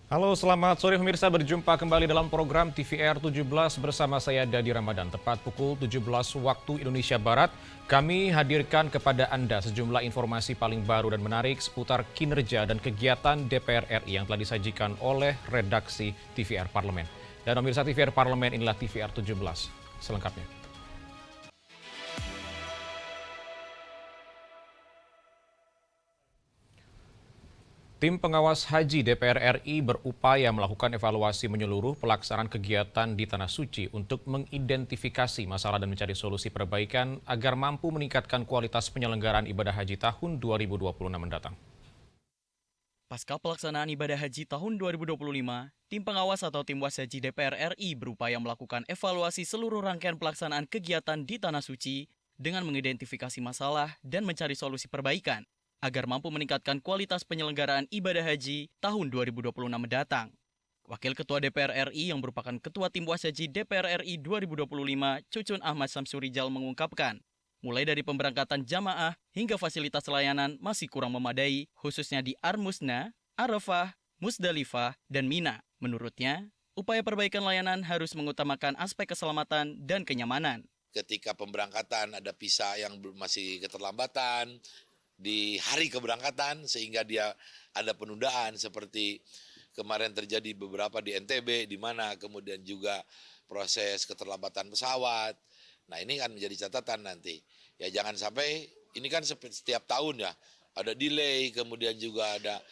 Halo, selamat sore pemirsa. Berjumpa kembali dalam program TVR 17 bersama saya Dadi Ramadan. Tepat pukul 17 waktu Indonesia Barat, kami hadirkan kepada Anda sejumlah informasi paling baru dan menarik seputar kinerja dan kegiatan DPR RI yang telah disajikan oleh redaksi TVR Parlemen. Dan pemirsa TVR Parlemen, inilah TVR 17 selengkapnya. Tim pengawas haji DPR RI berupaya melakukan evaluasi menyeluruh pelaksanaan kegiatan di Tanah Suci untuk mengidentifikasi masalah dan mencari solusi perbaikan agar mampu meningkatkan kualitas penyelenggaraan ibadah haji tahun 2026 mendatang. Pasca pelaksanaan ibadah haji tahun 2025, tim pengawas atau tim was haji DPR RI berupaya melakukan evaluasi seluruh rangkaian pelaksanaan kegiatan di Tanah Suci dengan mengidentifikasi masalah dan mencari solusi perbaikan agar mampu meningkatkan kualitas penyelenggaraan ibadah haji tahun 2026 mendatang. Wakil Ketua DPR RI yang merupakan Ketua Tim Was Haji DPR RI 2025, Cucun Ahmad Samsurijal mengungkapkan, mulai dari pemberangkatan jamaah hingga fasilitas layanan masih kurang memadai, khususnya di Armusna, Arafah, Musdalifah, dan Mina. Menurutnya, upaya perbaikan layanan harus mengutamakan aspek keselamatan dan kenyamanan. Ketika pemberangkatan ada visa yang masih keterlambatan, di hari keberangkatan sehingga dia ada penundaan seperti kemarin terjadi beberapa di NTB di mana kemudian juga proses keterlambatan pesawat. Nah, ini kan menjadi catatan nanti. Ya jangan sampai ini kan setiap tahun ya ada delay, kemudian juga ada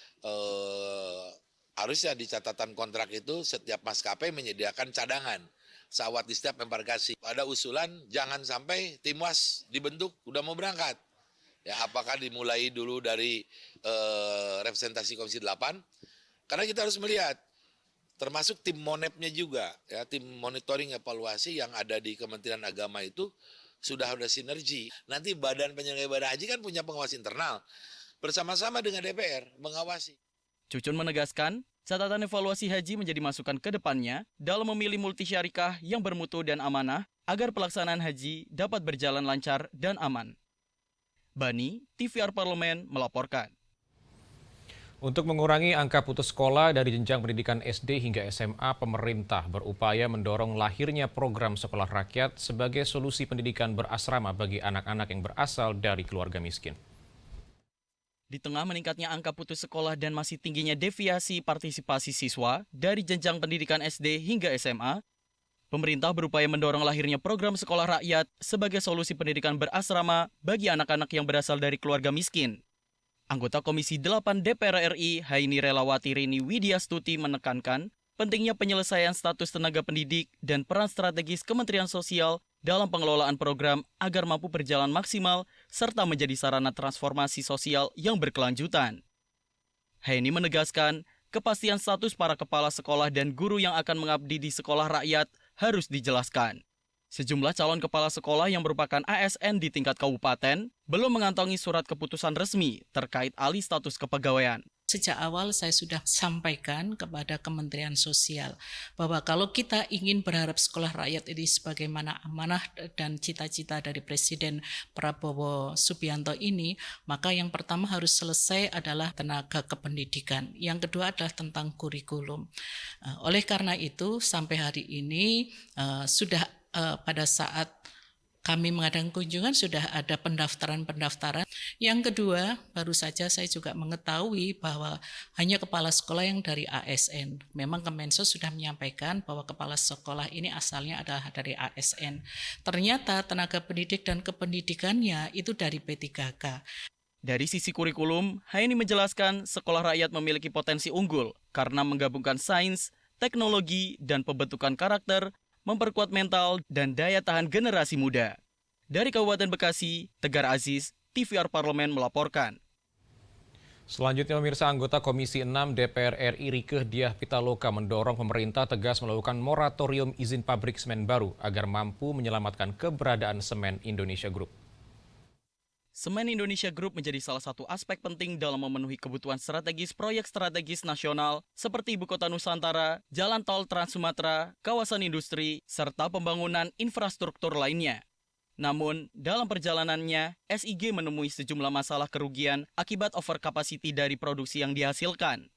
harusnya di catatan kontrak itu setiap maskapai menyediakan cadangan pesawat di setiap embarkasi. Ada usulan jangan sampai Timwas dibentuk udah mau berangkat. Ya, apakah dimulai dulu dari representasi Komisi 8? Karena kita harus melihat, termasuk tim monepnya juga, ya tim monitoring evaluasi yang ada di Kementerian Agama itu sudah ada sinergi. Nanti Badan Penyelenggara Ibadah Haji kan punya pengawas internal, bersama-sama dengan DPR mengawasi. Cucun menegaskan, catatan evaluasi haji menjadi masukan ke depannya dalam memilih multisyarikah yang bermutu dan amanah agar pelaksanaan haji dapat berjalan lancar dan aman. Bani, TVR Parlemen melaporkan. Untuk mengurangi angka putus sekolah dari jenjang pendidikan SD hingga SMA, pemerintah berupaya mendorong lahirnya program sekolah rakyat sebagai solusi pendidikan berasrama bagi anak-anak yang berasal dari keluarga miskin. Di tengah meningkatnya angka putus sekolah dan masih tingginya deviasi partisipasi siswa dari jenjang pendidikan SD hingga SMA, pemerintah berupaya mendorong lahirnya program sekolah rakyat sebagai solusi pendidikan berasrama bagi anak-anak yang berasal dari keluarga miskin. Anggota Komisi 8 DPR RI, Haini Relawati Rini Widyastuti menekankan pentingnya penyelesaian status tenaga pendidik dan peran strategis Kementerian Sosial dalam pengelolaan program agar mampu berjalan maksimal serta menjadi sarana transformasi sosial yang berkelanjutan. Haini menegaskan, kepastian status para kepala sekolah dan guru yang akan mengabdi di sekolah rakyat harus dijelaskan. Sejumlah calon kepala sekolah yang merupakan ASN di tingkat kabupaten belum mengantongi surat keputusan resmi terkait alih status kepegawaian. Sejak awal saya sudah sampaikan kepada Kementerian Sosial bahwa kalau kita ingin berharap sekolah rakyat ini sebagaimana amanah dan cita-cita dari Presiden Prabowo Subianto ini, maka yang pertama harus selesai adalah tenaga kependidikan. Yang kedua adalah tentang kurikulum. Oleh karena itu sampai hari ini sudah pada saat kami mengadakan kunjungan sudah ada pendaftaran. Yang kedua, baru saja saya juga mengetahui bahwa hanya kepala sekolah yang dari ASN. Memang Kemensos sudah menyampaikan bahwa kepala sekolah ini asalnya adalah dari ASN. Ternyata tenaga pendidik dan kependidikannya itu dari P3K. Dari sisi kurikulum, Haini menjelaskan sekolah rakyat memiliki potensi unggul karena menggabungkan sains, teknologi, dan pembentukan karakter, memperkuat mental dan daya tahan generasi muda. Dari Kabupaten Bekasi, Tegar Aziz, TVR Parlemen melaporkan. Selanjutnya, pemirsa, anggota Komisi 6 DPR RI Rieke Diah Pitaloka mendorong pemerintah tegas melakukan moratorium izin pabrik semen baru agar mampu menyelamatkan keberadaan Semen Indonesia Group. Semen Indonesia Group menjadi salah satu aspek penting dalam memenuhi kebutuhan strategis proyek strategis nasional seperti Ibu Kota Nusantara, Jalan Tol Trans Sumatera, kawasan industri, serta pembangunan infrastruktur lainnya. Namun, dalam perjalanannya, SIG menemui sejumlah masalah kerugian akibat over capacity dari produksi yang dihasilkan.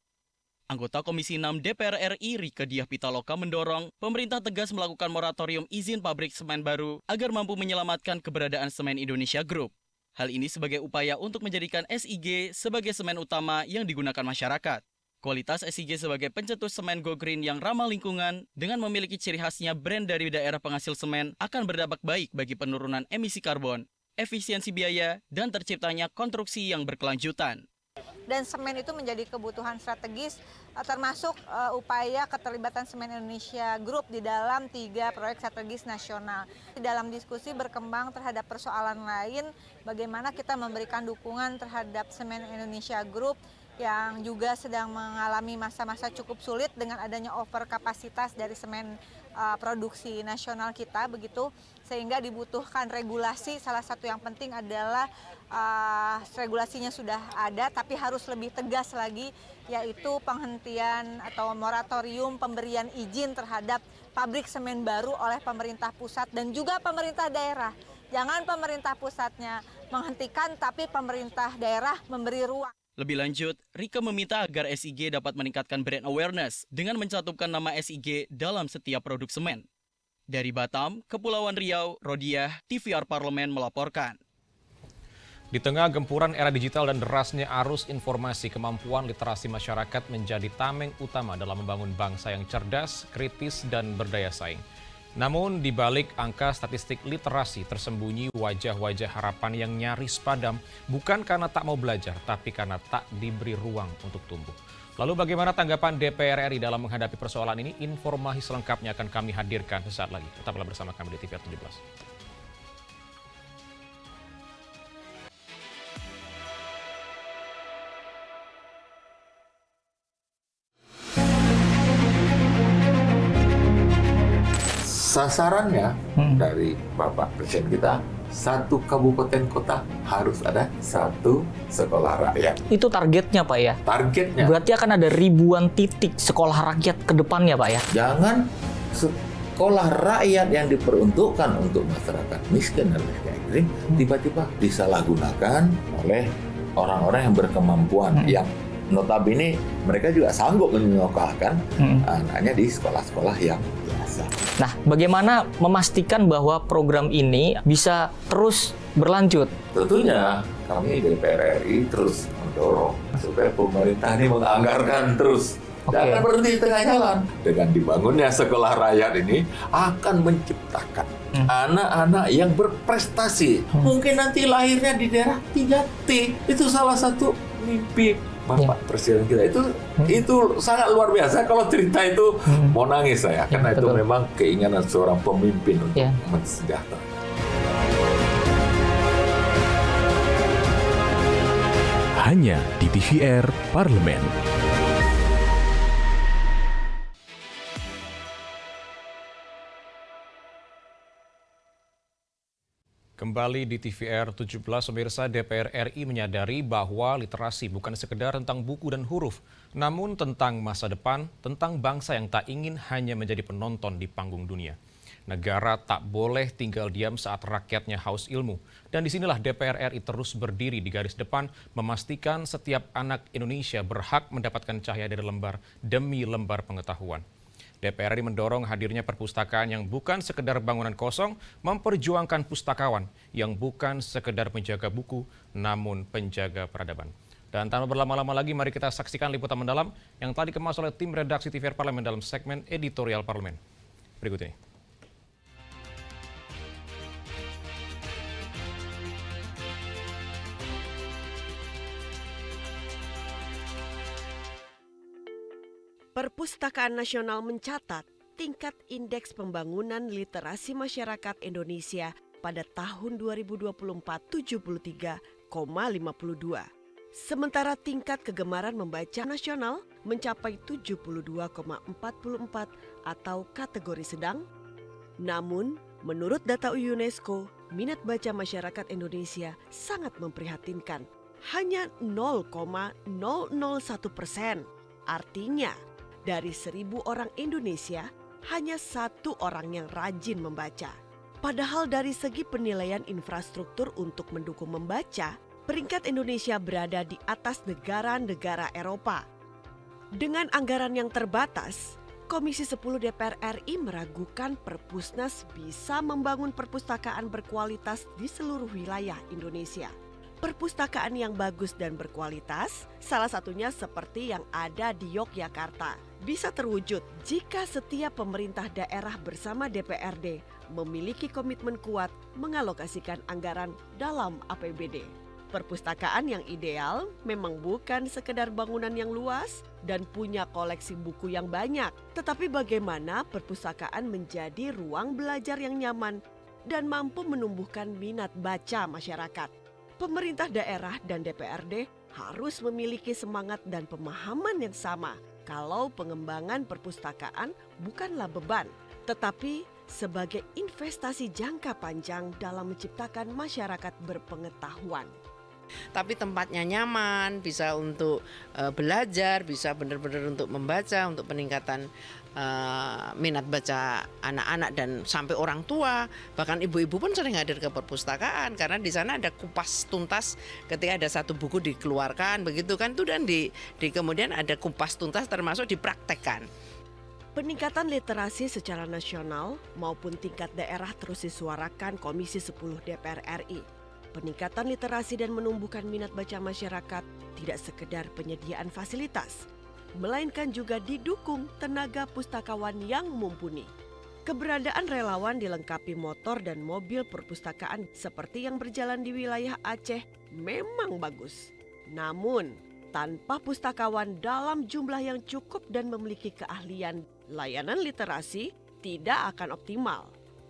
Anggota Komisi 6 DPR RI Rieke Diah Pitaloka mendorong pemerintah tegas melakukan moratorium izin pabrik semen baru agar mampu menyelamatkan keberadaan Semen Indonesia Group. Hal ini sebagai upaya untuk menjadikan SIG sebagai semen utama yang digunakan masyarakat. Kualitas SIG sebagai pencetus semen Go Green yang ramah lingkungan dengan memiliki ciri khasnya brand dari daerah penghasil semen akan berdampak baik bagi penurunan emisi karbon, efisiensi biaya, dan terciptanya konstruksi yang berkelanjutan. Dan semen itu menjadi kebutuhan strategis termasuk upaya keterlibatan Semen Indonesia Group di dalam 3 proyek strategis nasional. Di dalam diskusi berkembang terhadap persoalan lain, bagaimana kita memberikan dukungan terhadap Semen Indonesia Group yang juga sedang mengalami masa-masa cukup sulit dengan adanya overkapasitas dari semen produksi nasional kita begitu, sehingga dibutuhkan regulasi. Salah satu yang penting adalah regulasinya sudah ada tapi harus lebih tegas lagi, yaitu penghentian atau moratorium pemberian izin terhadap pabrik semen baru oleh pemerintah pusat dan juga pemerintah daerah. Jangan pemerintah pusatnya menghentikan tapi pemerintah daerah memberi ruang. Lebih lanjut, Rieke meminta agar SIG dapat meningkatkan brand awareness dengan mencantumkan nama SIG dalam setiap produk semen. Dari Batam, Kepulauan Riau, Rodiah, TVR Parlemen melaporkan. Di tengah gempuran era digital dan derasnya arus informasi, kemampuan literasi masyarakat menjadi tameng utama dalam membangun bangsa yang cerdas, kritis, dan berdaya saing. Namun di balik angka statistik literasi tersembunyi wajah-wajah harapan yang nyaris padam, bukan karena tak mau belajar, tapi karena tak diberi ruang untuk tumbuh. Lalu bagaimana tanggapan DPR RI dalam menghadapi persoalan ini? Informasi selengkapnya akan kami hadirkan sesaat lagi. Tetaplah bersama kami di TVR 17. Sasarannya dari Bapak Presiden kita, 1 kabupaten kota harus ada 1 sekolah rakyat. Itu targetnya Pak ya? Targetnya. Berarti akan ada ribuan titik sekolah rakyat ke depannya Pak ya? Jangan sekolah rakyat yang diperuntukkan untuk masyarakat miskin dan miskin tiba-tiba disalahgunakan oleh orang-orang yang berkemampuan, yang notabene mereka juga sanggup menyekolahkan anaknya di sekolah-sekolah yang biasa. Nah, bagaimana memastikan bahwa program ini bisa terus berlanjut? Tentunya kami DPR RI terus mendorong supaya pemerintah ini menganggarkan terus. Jangan berhenti di tengah jalan. Dengan dibangunnya sekolah rakyat ini akan menciptakan anak-anak yang berprestasi. Mungkin nanti lahirnya di daerah 3T. Itu salah satu mimpi Bapak Presiden kita. Itu sangat luar biasa. Kalau cerita itu mau nangis saya, karena itu memang keinginan seorang pemimpin untuk mensejahterakan. Hanya di TVR Parlemen. Kembali di TVR 17, pemirsa, DPR RI menyadari bahwa literasi bukan sekedar tentang buku dan huruf, namun tentang masa depan, tentang bangsa yang tak ingin hanya menjadi penonton di panggung dunia. Negara tak boleh tinggal diam saat rakyatnya haus ilmu. Dan disinilah DPR RI terus berdiri di garis depan, memastikan setiap anak Indonesia berhak mendapatkan cahaya dari lembar demi lembar pengetahuan. DPR RI mendorong hadirnya perpustakaan yang bukan sekedar bangunan kosong, memperjuangkan pustakawan yang bukan sekedar penjaga buku, namun penjaga peradaban. Dan tanpa berlama-lama lagi, mari kita saksikan liputan mendalam yang telah dikemas oleh tim redaksi TVR Parlemen dalam segmen editorial Parlemen. Berikut ini. Perpustakaan Nasional mencatat tingkat indeks pembangunan literasi masyarakat Indonesia pada tahun 2024 73,52. Sementara tingkat kegemaran membaca nasional mencapai 72,44 atau kategori sedang. Namun, menurut data UNESCO, minat baca masyarakat Indonesia sangat memprihatinkan. Hanya 0,001%. Artinya, dari 1.000 orang Indonesia, hanya 1 orang yang rajin membaca. Padahal dari segi penilaian infrastruktur untuk mendukung membaca, peringkat Indonesia berada di atas negara-negara Eropa. Dengan anggaran yang terbatas, Komisi 10 DPR RI meragukan Perpusnas bisa membangun perpustakaan berkualitas di seluruh wilayah Indonesia. Perpustakaan yang bagus dan berkualitas, salah satunya seperti yang ada di Yogyakarta, bisa terwujud jika setiap pemerintah daerah bersama DPRD memiliki komitmen kuat mengalokasikan anggaran dalam APBD. Perpustakaan yang ideal memang bukan sekedar bangunan yang luas dan punya koleksi buku yang banyak, tetapi bagaimana perpustakaan menjadi ruang belajar yang nyaman dan mampu menumbuhkan minat baca masyarakat. Pemerintah daerah dan DPRD harus memiliki semangat dan pemahaman yang sama kalau pengembangan perpustakaan bukanlah beban, tetapi sebagai investasi jangka panjang dalam menciptakan masyarakat berpengetahuan. Tapi tempatnya nyaman, bisa untuk belajar, bisa benar-benar untuk membaca, untuk peningkatan minat baca anak-anak dan sampai orang tua. Bahkan ibu-ibu pun sering hadir ke perpustakaan karena di sana ada kupas tuntas ketika ada satu buku dikeluarkan, begitu kan, itu dan di kemudian ada kupas tuntas termasuk dipraktekkan. Peningkatan literasi secara nasional maupun tingkat daerah terus disuarakan Komisi 10 DPR RI. Peningkatan literasi dan menumbuhkan minat baca masyarakat tidak sekedar penyediaan fasilitas, melainkan juga didukung tenaga pustakawan yang mumpuni. Keberadaan relawan dilengkapi motor dan mobil perpustakaan seperti yang berjalan di wilayah Aceh memang bagus. Namun, tanpa pustakawan dalam jumlah yang cukup dan memiliki keahlian, layanan literasi tidak akan optimal.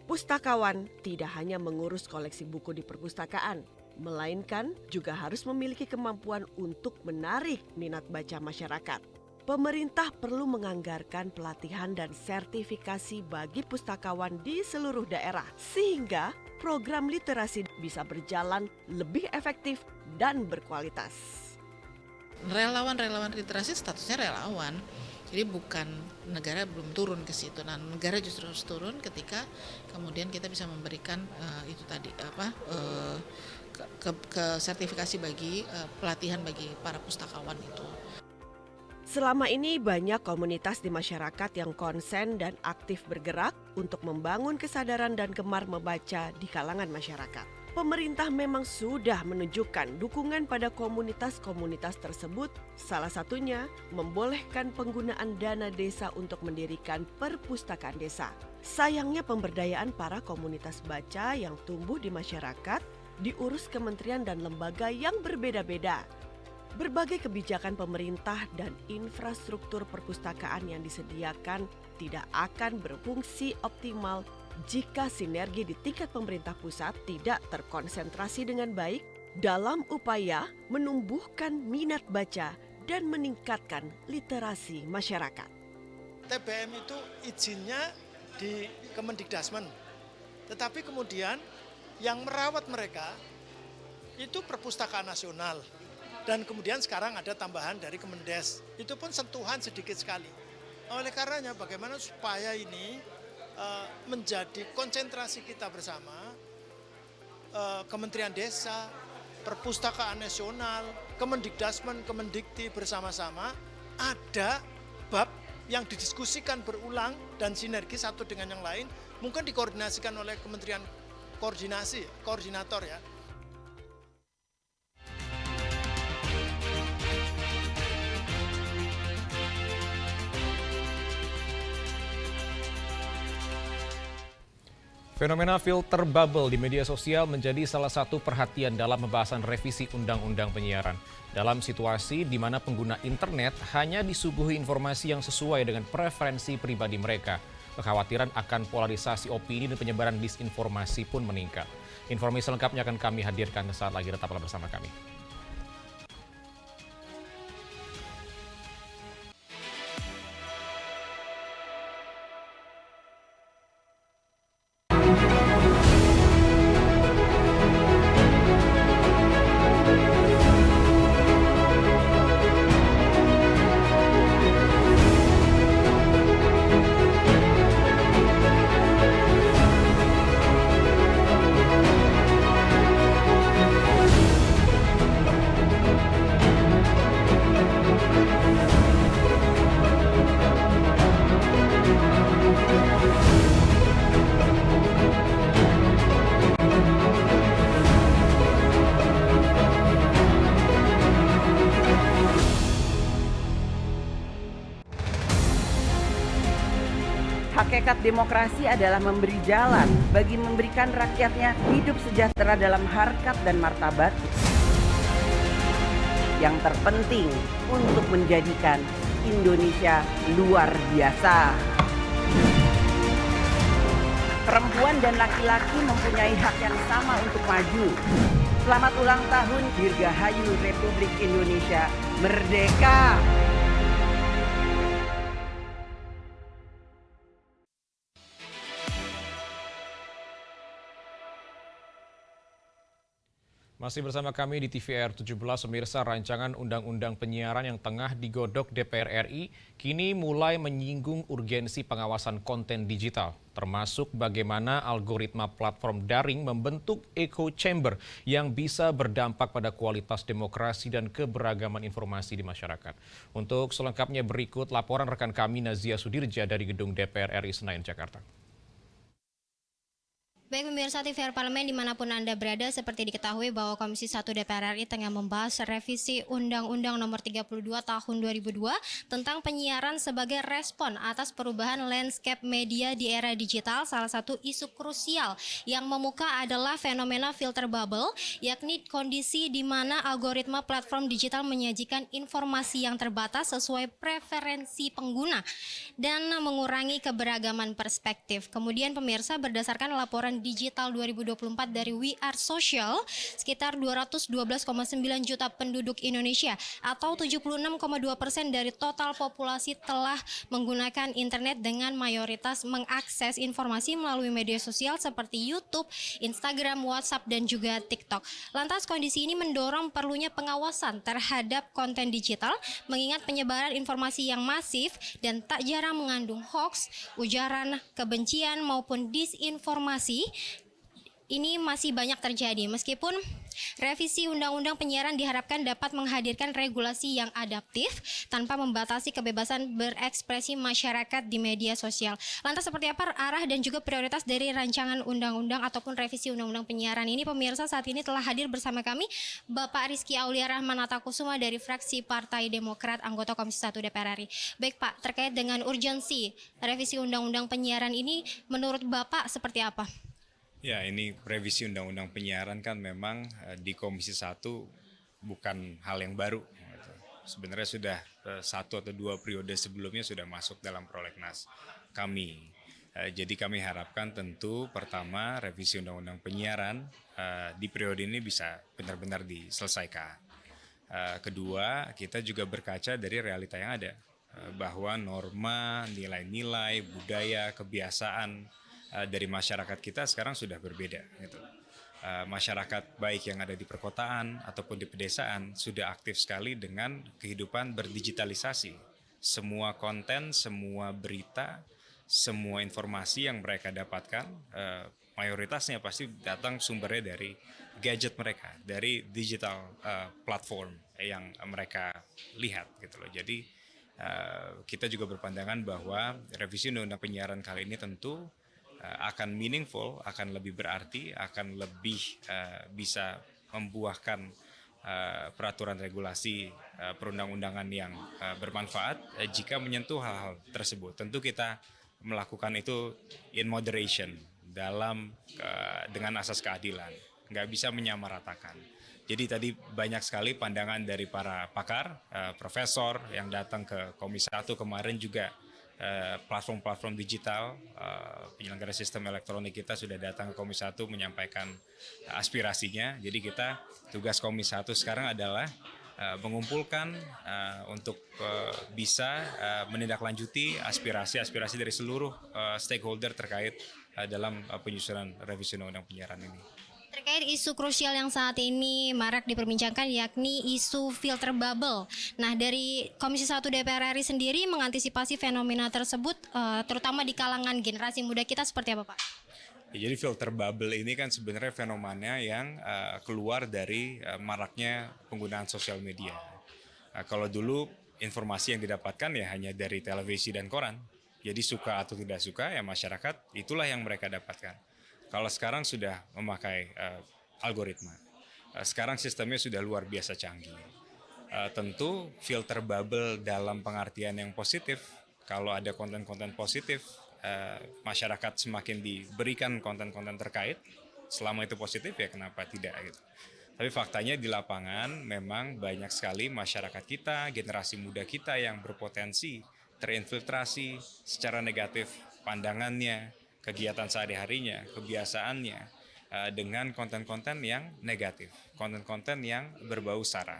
Pustakawan tidak hanya mengurus koleksi buku di perpustakaan, melainkan juga harus memiliki kemampuan untuk menarik minat baca masyarakat. Pemerintah perlu menganggarkan pelatihan dan sertifikasi bagi pustakawan di seluruh daerah, sehingga program literasi bisa berjalan lebih efektif dan berkualitas. Relawan literasi statusnya relawan. Jadi bukan negara belum turun ke situ. Nah, negara justru harus turun ketika kemudian kita bisa memberikan itu tadi ke sertifikasi bagi pelatihan bagi para pustakawan itu. Selama ini banyak komunitas di masyarakat yang konsen dan aktif bergerak untuk membangun kesadaran dan gemar membaca di kalangan masyarakat. Pemerintah memang sudah menunjukkan dukungan pada komunitas-komunitas tersebut, salah satunya membolehkan penggunaan dana desa untuk mendirikan perpustakaan desa. Sayangnya pemberdayaan para komunitas baca yang tumbuh di masyarakat diurus kementerian dan lembaga yang berbeda-beda. Berbagai kebijakan pemerintah dan infrastruktur perpustakaan yang disediakan tidak akan berfungsi optimal jika sinergi di tingkat pemerintah pusat tidak terkonsentrasi dengan baik dalam upaya menumbuhkan minat baca dan meningkatkan literasi masyarakat. TBM itu izinnya di Kemendikdasmen, tetapi kemudian yang merawat mereka itu Perpustakaan Nasional. Dan kemudian sekarang ada tambahan dari Kemendes, itu pun sentuhan sedikit sekali. Oleh karenanya bagaimana supaya ini menjadi konsentrasi kita bersama, Kementerian Desa, Perpustakaan Nasional, Kemendikdasmen, Kemendikti bersama-sama ada bab yang didiskusikan berulang dan sinergi satu dengan yang lain, mungkin dikoordinasikan oleh Kementerian Koordinator ya. Fenomena filter bubble di media sosial menjadi salah satu perhatian dalam pembahasan revisi Undang-Undang Penyiaran. Dalam situasi di mana pengguna internet hanya disuguhi informasi yang sesuai dengan preferensi pribadi mereka, kekhawatiran akan polarisasi opini dan penyebaran disinformasi pun meningkat. Informasi lengkapnya akan kami hadirkan saat lagi, tetaplah bersama kami. Hakikat demokrasi adalah memberi jalan bagi memberikan rakyatnya hidup sejahtera dalam harkat dan martabat. Yang terpenting untuk menjadikan Indonesia luar biasa. Perempuan dan laki-laki mempunyai hak yang sama untuk maju. Selamat ulang tahun Dirgahayu Republik Indonesia Merdeka! Masih bersama kami di TVR 17, pemirsa. Rancangan Undang-Undang Penyiaran yang tengah digodok DPR RI kini mulai menyinggung urgensi pengawasan konten digital, termasuk bagaimana algoritma platform daring membentuk echo chamber yang bisa berdampak pada kualitas demokrasi dan keberagaman informasi di masyarakat. Untuk selengkapnya berikut laporan rekan kami Nazia Sudirja dari Gedung DPR RI Senayan, Jakarta. Baik pemirsa TVR Parlemen dimanapun Anda berada, seperti diketahui bahwa Komisi 1 DPR RI tengah membahas revisi Undang-Undang Nomor 32 Tahun 2002 tentang penyiaran sebagai respon atas perubahan landscape media di era digital. Salah satu isu krusial yang memuka adalah fenomena filter bubble, yakni kondisi di mana algoritma platform digital menyajikan informasi yang terbatas sesuai preferensi pengguna dan mengurangi keberagaman perspektif. Kemudian pemirsa, berdasarkan laporan Digital 2024 dari We Are Social, sekitar 212,9 juta penduduk Indonesia atau 76,2% dari total populasi telah menggunakan internet dengan mayoritas mengakses informasi melalui media sosial seperti YouTube, Instagram, WhatsApp, dan juga TikTok. Lantas kondisi ini mendorong perlunya pengawasan terhadap konten digital, mengingat penyebaran informasi yang masif dan tak jarang mengandung hoax, ujaran kebencian maupun disinformasi ini masih banyak terjadi. Meskipun revisi Undang-Undang Penyiaran diharapkan dapat menghadirkan regulasi yang adaptif tanpa membatasi kebebasan berekspresi masyarakat di media sosial. Lantas seperti apa arah dan juga prioritas dari rancangan undang-undang ataupun revisi Undang-Undang Penyiaran ini? Pemirsa, saat ini telah hadir bersama kami Bapak Rizky Aulia Rahmanatakusuma dari fraksi Partai Demokrat, anggota Komisi 1 DPR RI. Baik Pak, terkait dengan urgensi revisi Undang-Undang Penyiaran ini, menurut Bapak seperti apa? Ya, ini revisi Undang-Undang Penyiaran kan memang di Komisi 1 bukan hal yang baru. Sebenarnya sudah 1 atau 2 periode sebelumnya sudah masuk dalam prolegnas kami. Jadi kami harapkan tentu pertama revisi Undang-Undang Penyiaran di periode ini bisa benar-benar diselesaikan. Kedua, kita juga berkaca dari realita yang ada, bahwa norma, nilai-nilai, budaya, kebiasaan dari masyarakat kita sekarang sudah berbeda. Gitu. Masyarakat baik yang ada di perkotaan ataupun di pedesaan sudah aktif sekali dengan kehidupan berdigitalisasi. Semua konten, semua berita, semua informasi yang mereka dapatkan, mayoritasnya pasti datang sumbernya dari gadget mereka, dari digital platform yang mereka lihat. Gitu loh. Jadi kita juga berpandangan bahwa revisi Undang-Undang Penyiaran kali ini tentu akan meaningful, akan lebih berarti, akan lebih bisa membuahkan peraturan regulasi perundang-undangan yang bermanfaat jika menyentuh hal-hal tersebut. Tentu kita melakukan itu in moderation, dengan asas keadilan, nggak bisa menyamaratakan. Jadi tadi banyak sekali pandangan dari para pakar, profesor yang datang ke Komisi 1 kemarin juga. Platform-platform digital, penyelenggara sistem elektronik kita sudah datang ke Komisi 1 menyampaikan aspirasinya. Jadi tugas Komisi 1 sekarang adalah mengumpulkan untuk bisa menindaklanjuti aspirasi-aspirasi dari seluruh stakeholder terkait dalam penyusunan revisi Undang-Undang Penyiaran ini. Terkait isu krusial yang saat ini marak diperbincangkan, yakni isu filter bubble. Nah, dari Komisi 1 DPR RI sendiri mengantisipasi fenomena tersebut, terutama di kalangan generasi muda kita, seperti apa Pak? Ya, jadi filter bubble ini kan sebenarnya fenomena yang keluar dari maraknya penggunaan sosial media. Kalau dulu informasi yang didapatkan ya hanya dari televisi dan koran. Jadi suka atau tidak suka ya masyarakat itulah yang mereka dapatkan. Kalau sekarang sudah memakai algoritma, sekarang sistemnya sudah luar biasa canggih. Tentu filter bubble dalam pengertian yang positif, kalau ada konten-konten positif masyarakat semakin diberikan konten-konten terkait, selama itu positif ya kenapa tidak gitu. Tapi faktanya di lapangan memang banyak sekali masyarakat kita, generasi muda kita yang berpotensi terinfiltrasi secara negatif pandangannya, kegiatan sehari-harinya, kebiasaannya dengan konten-konten yang negatif, konten-konten yang berbau sara.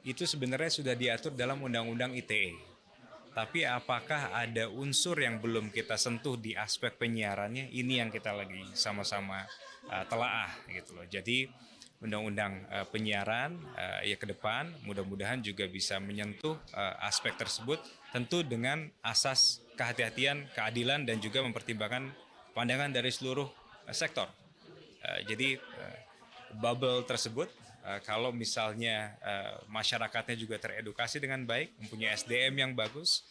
Itu sebenarnya sudah diatur dalam Undang-Undang ITE. Tapi apakah ada unsur yang belum kita sentuh di aspek penyiarannya? Ini yang kita lagi sama-sama telaah gitu loh. Jadi Undang-Undang penyiaran ya ke depan mudah-mudahan juga bisa menyentuh aspek tersebut, tentu dengan asas kehati-hatian, keadilan dan juga mempertimbangkan pandangan dari seluruh sektor. Jadi bubble tersebut kalau misalnya masyarakatnya juga teredukasi dengan baik, mempunyai SDM yang bagus,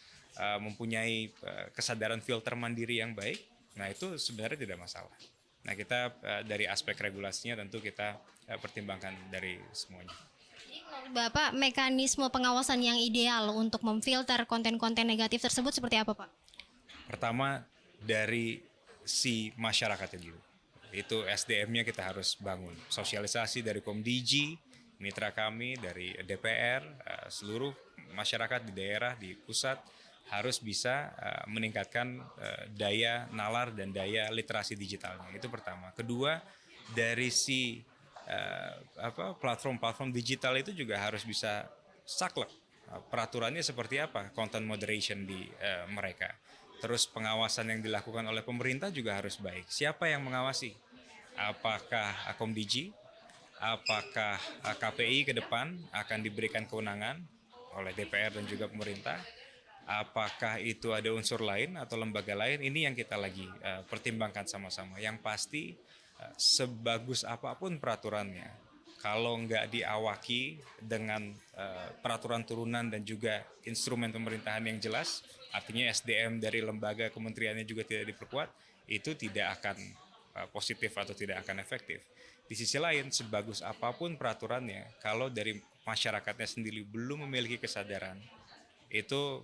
mempunyai kesadaran filter mandiri yang baik, nah itu sebenarnya tidak masalah. Nah kita dari aspek regulasinya tentu kita pertimbangkan dari semuanya. Bapak, mekanisme pengawasan yang ideal untuk memfilter konten-konten negatif tersebut seperti apa Pak? Pertama dari si masyarakatnya dulu. Itu SDM-nya kita harus bangun. Sosialisasi dari Komdigi, mitra kami, dari DPR, seluruh masyarakat di daerah, di pusat harus bisa meningkatkan daya nalar dan daya literasi digitalnya. Itu pertama. Kedua, dari si platform-platform digital itu juga harus bisa saklek. Peraturannya seperti apa? Content moderation di mereka. Terus pengawasan yang dilakukan oleh pemerintah juga harus baik. Siapa yang mengawasi? Apakah Komdigi? Apakah KPI ke depan akan diberikan kewenangan oleh DPR dan juga pemerintah? Apakah itu ada unsur lain atau lembaga lain? Ini yang kita lagi pertimbangkan sama-sama. Yang pasti sebagus apapun peraturannya, kalau nggak diawaki dengan peraturan turunan dan juga instrumen pemerintahan yang jelas, artinya SDM dari lembaga kementeriannya juga tidak diperkuat, itu tidak akan positif atau tidak akan efektif. Di sisi lain, sebagus apapun peraturannya, kalau dari masyarakatnya sendiri belum memiliki kesadaran, itu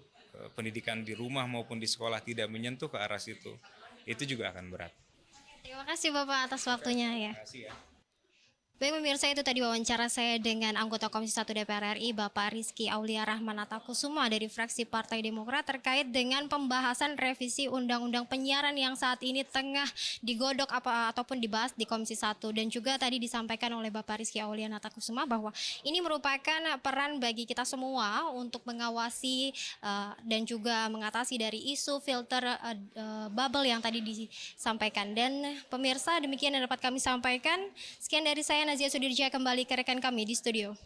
pendidikan di rumah maupun di sekolah tidak menyentuh ke arah situ, itu juga akan berat. Terima kasih Bapak atas waktunya ya. Terima kasih ya. Baik pemirsa, itu tadi wawancara saya dengan anggota Komisi 1 DPR RI Bapak Rizky Aulia Rahman Natakusuma dari fraksi Partai Demokrat terkait dengan pembahasan revisi Undang-Undang Penyiaran yang saat ini tengah digodok ataupun dibahas di Komisi 1. Dan juga tadi disampaikan oleh Bapak Rizky Aulia Natakusuma bahwa ini merupakan peran bagi kita semua untuk mengawasi dan juga mengatasi dari isu filter bubble yang tadi disampaikan. Dan pemirsa, demikian yang dapat kami sampaikan. Sekian dari saya, Nazia Sudirja, kembali ke rekan kami di studio.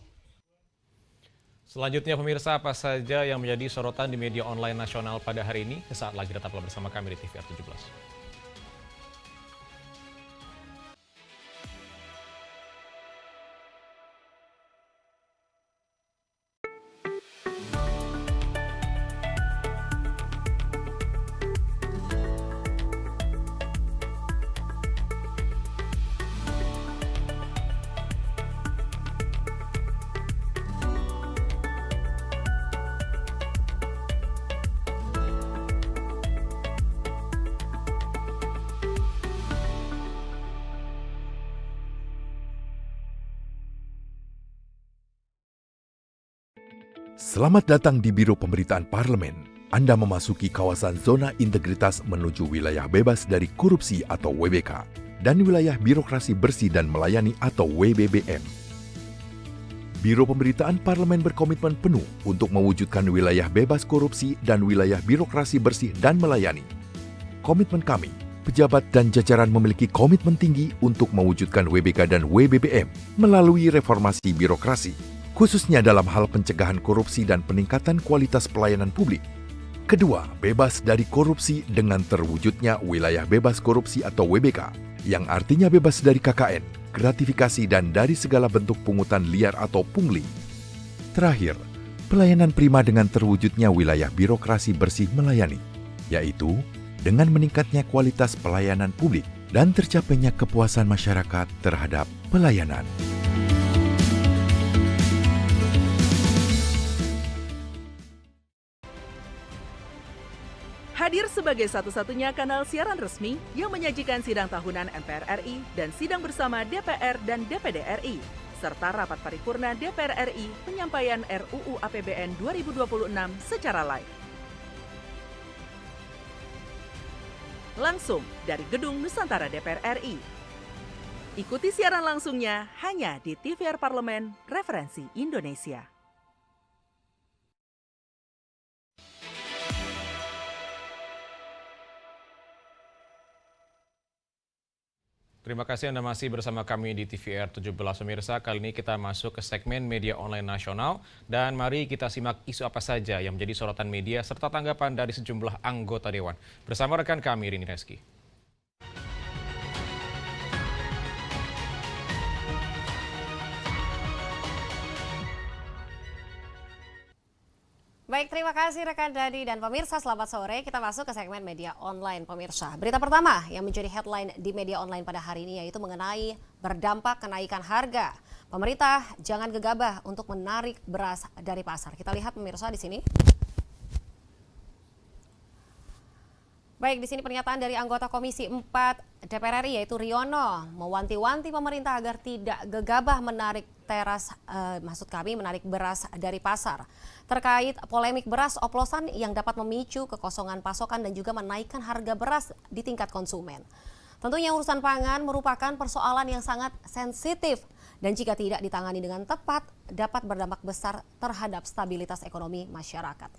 Selanjutnya pemirsa, apa saja yang menjadi sorotan di media online nasional pada hari ini? Sesaat lagi tetaplah bersama kami di TVR 17. Selamat datang di Biro Pemberitaan Parlemen. Anda memasuki kawasan zona integritas menuju wilayah bebas dari korupsi atau WBK dan wilayah birokrasi bersih dan melayani atau WBBM. Biro Pemberitaan Parlemen berkomitmen penuh untuk mewujudkan wilayah bebas korupsi dan wilayah birokrasi bersih dan melayani. Komitmen kami, pejabat dan jajaran memiliki komitmen tinggi untuk mewujudkan WBK dan WBBM melalui reformasi birokrasi, khususnya dalam hal pencegahan korupsi dan peningkatan kualitas pelayanan publik. Kedua, bebas dari korupsi dengan terwujudnya wilayah bebas korupsi atau WBK, yang artinya bebas dari KKN, gratifikasi dan dari segala bentuk pungutan liar atau pungli. Terakhir, pelayanan prima dengan terwujudnya wilayah birokrasi bersih melayani, yaitu dengan meningkatnya kualitas pelayanan publik dan tercapainya kepuasan masyarakat terhadap pelayanan. Hadir sebagai satu-satunya kanal siaran resmi yang menyajikan sidang tahunan MPR RI dan sidang bersama DPR dan DPD RI, serta rapat paripurna DPR RI penyampaian RUU APBN 2026 secara live. Langsung dari Gedung Nusantara DPR RI. Ikuti siaran langsungnya hanya di TVR Parlemen Referensi Indonesia. Terima kasih Anda masih bersama kami di TVR 17 pemirsa. Kali ini kita masuk ke segmen media online nasional dan mari kita simak isu apa saja yang menjadi sorotan media serta tanggapan dari sejumlah anggota dewan. Bersama rekan kami Rini Reski. Baik, terima kasih rekan Dadi dan pemirsa. Selamat sore. Kita masuk ke segmen media online pemirsa. Berita pertama yang menjadi headline di media online pada hari ini yaitu mengenai berdampak kenaikan harga. Pemerintah jangan gegabah untuk menarik beras dari pasar. Kita lihat pemirsa di sini. Baik, di sini pernyataan dari anggota Komisi 4 DPR RI yaitu Riono mewanti-wanti pemerintah agar tidak gegabah menarik menarik beras dari pasar. Terkait polemik beras oplosan yang dapat memicu kekosongan pasokan dan juga menaikkan harga beras di tingkat konsumen. Tentunya urusan pangan merupakan persoalan yang sangat sensitif dan jika tidak ditangani dengan tepat dapat berdampak besar terhadap stabilitas ekonomi masyarakat.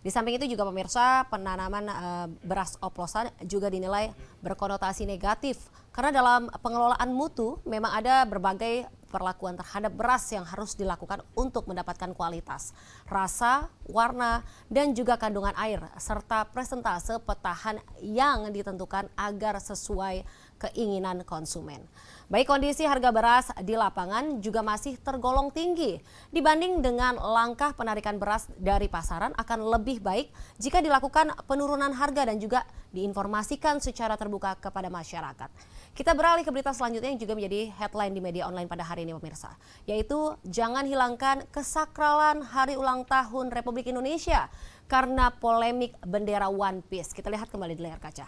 Di samping itu juga pemirsa, penanaman beras oplosan juga dinilai berkonotasi negatif karena dalam pengelolaan mutu memang ada berbagai perlakuan terhadap beras yang harus dilakukan untuk mendapatkan kualitas, rasa, warna, dan juga kandungan air, serta presentase petahan yang ditentukan agar sesuai keinginan konsumen. Baik kondisi harga beras di lapangan juga masih tergolong tinggi dibanding dengan langkah penarikan beras dari pasaran akan lebih baik jika dilakukan penurunan harga dan juga diinformasikan secara terbuka kepada masyarakat. Kita beralih ke berita selanjutnya yang juga menjadi headline di media online pada hari ini pemirsa, yaitu jangan hilangkan kesakralan Hari Ulang Tahun Republik Indonesia karena polemik bendera One Piece. Kita lihat kembali di layar kaca.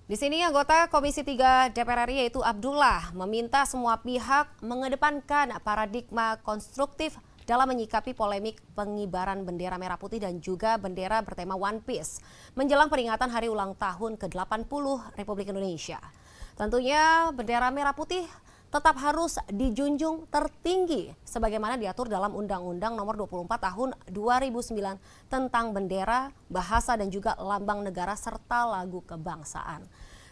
Di sini anggota Komisi 3 DPR RI yaitu Abdullah meminta semua pihak mengedepankan paradigma konstruktif dalam menyikapi polemik pengibaran bendera merah putih dan juga bendera bertema One Piece menjelang peringatan Hari Ulang Tahun ke-80 Republik Indonesia. Tentunya bendera merah putih tetap harus dijunjung tertinggi sebagaimana diatur dalam Undang-Undang Nomor 24 Tahun 2009 tentang bendera, bahasa dan juga lambang negara serta lagu kebangsaan.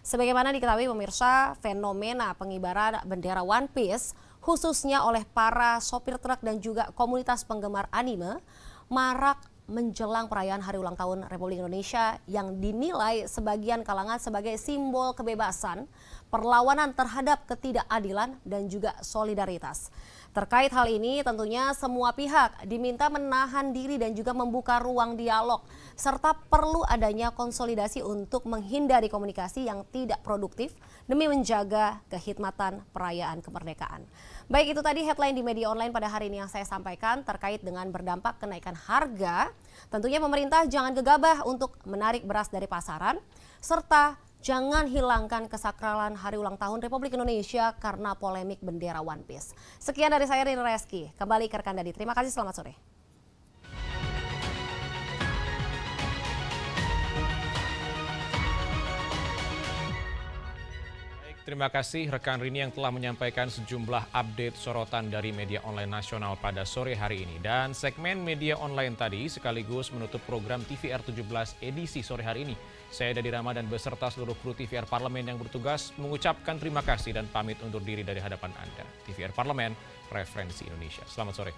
Sebagaimana diketahui pemirsa, fenomena pengibaran bendera One Piece khususnya oleh para sopir truk dan juga komunitas penggemar anime marak menjelang perayaan Hari Ulang Tahun Republik Indonesia yang dinilai sebagian kalangan sebagai simbol kebebasan, perlawanan terhadap ketidakadilan dan juga solidaritas. Terkait hal ini tentunya semua pihak diminta menahan diri dan juga membuka ruang dialog serta perlu adanya konsolidasi untuk menghindari komunikasi yang tidak produktif demi menjaga kehikmatan perayaan kemerdekaan. Baik, itu tadi headline di media online pada hari ini yang saya sampaikan terkait dengan berdampak kenaikan harga. Tentunya pemerintah jangan gegabah untuk menarik beras dari pasaran serta jangan hilangkan kesakralan Hari Ulang Tahun Republik Indonesia karena polemik bendera One Piece. Sekian dari saya Rini Reski. Kembali ke rekan Dadi. Terima kasih, selamat sore. Terima kasih rekan Rini yang telah menyampaikan sejumlah update sorotan dari media online nasional pada sore hari ini. Dan segmen media online tadi sekaligus menutup program TVR 17 edisi sore hari ini. Saya Dadi Ramadan beserta seluruh kru TVR Parlemen yang bertugas mengucapkan terima kasih dan pamit undur diri dari hadapan Anda. TVR Parlemen, Referensi Indonesia. Selamat sore.